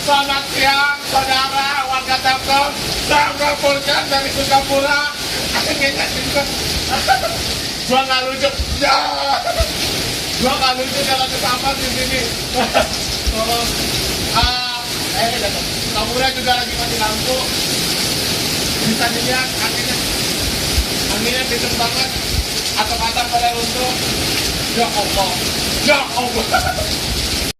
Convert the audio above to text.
Selamat siang, saudara warga Telkom. Saya melaporkan dari Sukapura. Akhirnya juga. Gua nggak lucu. Ya. Gua nggak lucu kalau kesampar di sini. Tolong. Sukapura juga lagi mati lampu. Bisa dilihat anginnya kenceng banget. Atap-atap pada runtuh. Ya Allah. Ya Allah.